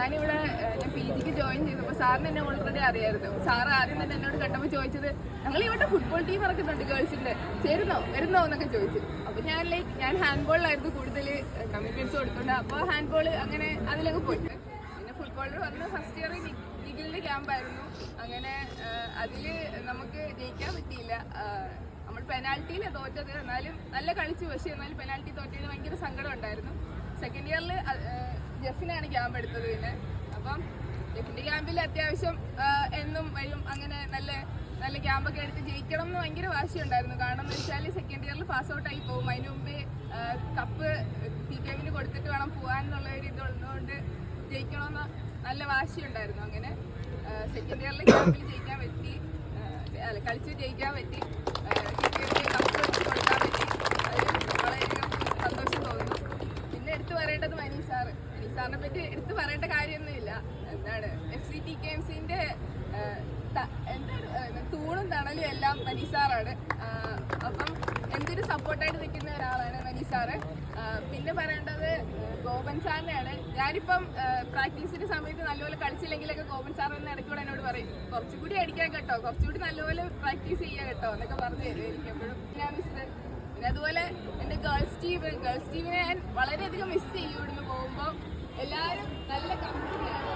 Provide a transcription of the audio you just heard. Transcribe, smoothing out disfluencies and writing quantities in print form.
ഞാനിവിടെ ഞാൻ PGക്ക് ജോയിൻ ചെയ്തപ്പോൾ സാറിന് എന്നെ ഓൾറെഡി അറിയായിരുന്നു. സാറ് ആദ്യം തന്നെ എന്നോട് കണ്ടപ്പോൾ ചോദിച്ചത് ഞങ്ങൾ ഇവിടെ ഫുട്ബോൾ ടീം ഇറക്കുന്നുണ്ട് ഗേൾസിന്റെ, വരുന്നോ എന്നൊക്കെ ചോദിച്ചു. അപ്പോൾ ഞാൻ ഹാൻഡ്ബോളിലായിരുന്നു കൂടുതൽ കമ്മിറ്റ്മെന്റ്സ് കൊടുക്കുന്നത്. അപ്പോൾ ഹാൻഡ്ബോൾ അങ്ങനെ അതിലൊക്കെ പോയിട്ട് പിന്നെ ഫുട്ബോളിൽ വന്ന് ഫസ്റ്റ് ഇയർ നിഖിലിന്റെ ക്യാമ്പായിരുന്നു. അങ്ങനെ അതിൽ നമുക്ക് ജയിക്കാൻ പറ്റിയില്ല. നമ്മൾ പെനാൽറ്റിയിൽ തോറ്റത്, എന്നാലും നല്ല കളിച്ചു. പക്ഷേ എന്നാലും പെനാൽറ്റി തോറ്റതിന് ഭയങ്കര സങ്കടം ഉണ്ടായിരുന്നു. സെക്കൻഡ് ഇയറിൽ ജെഫിനാണ് ക്യാമ്പ് എടുത്തത്. പിന്നെ അപ്പം ജെഫിന്റെ ക്യാമ്പിൽ അത്യാവശ്യം എന്നും വരും. അങ്ങനെ നല്ല ക്യാമ്പൊക്കെ എടുത്ത് ജയിക്കണം എന്ന് ഭയങ്കര വാശിയുണ്ടായിരുന്നു. കാരണം എന്ന് വെച്ചാൽ സെക്കൻഡ് ഇയറിൽ പാസ് ഔട്ട് ആയി പോകും. അതിന് മുമ്പേ കപ്പ് PKവിന് കൊടുത്തിട്ട് വേണം പോകാൻ എന്നുള്ള ഒരു ഇതുള്ളതുകൊണ്ട് ജയിക്കണമെന്ന് നല്ല വാശിയുണ്ടായിരുന്നു. അങ്ങനെ സെക്കൻഡ് ഇയറിൽ ക്യാമ്പിൽ ജയിക്കാൻ പറ്റി, കളിച്ച് ജയിക്കാൻ പറ്റി, കപ്പ് കൊടുക്കാൻ പറ്റി. അതിൽ വളരെയധികം സന്തോഷം തോന്നുന്നു. പിന്നെ എടുത്തു പറയേണ്ടത് മനീഷ് സാറിനെ പറ്റി എടുത്തു പറയേണ്ട കാര്യമൊന്നുമില്ല. എന്താണ് FCTKMCന്റെ തൂണും തണലും എല്ലാം മനീഷ് സാറാണ്. അപ്പം എന്തൊരു സപ്പോർട്ടായിട്ട് നിൽക്കുന്ന ഒരാളാണ് മനീഷ് സാറ്. പിന്നെ പറയേണ്ടത് ഗോപൻ സാറിനെയാണ്. ഞാനിപ്പം പ്രാക്ടീസിന്റെ സമയത്ത് നല്ലപോലെ കളിച്ചില്ലെങ്കിലൊക്കെ ഗോപൻ സാർ എന്ന് ഇടയ്ക്കൂടെ എന്നോട് പറയും, കുറച്ചുകൂടി അടിക്കാൻ കേട്ടോ, കുറച്ചുകൂടി നല്ലപോലെ പ്രാക്ടീസ് ചെയ്യാൻ കേട്ടോ എന്നൊക്കെ പറഞ്ഞു തരും എനിക്ക് എപ്പോഴും. ഞാൻ മിസ്. പിന്നെ അതുപോലെ എൻ്റെ ഗേൾസ് ടീമിനെ ഞാൻ വളരെയധികം മിസ് ചെയ്യും. ഇവിടുന്ന് പോകുമ്പോൾ എല്ലാവരും നല്ല കമ്പനിയാണ്.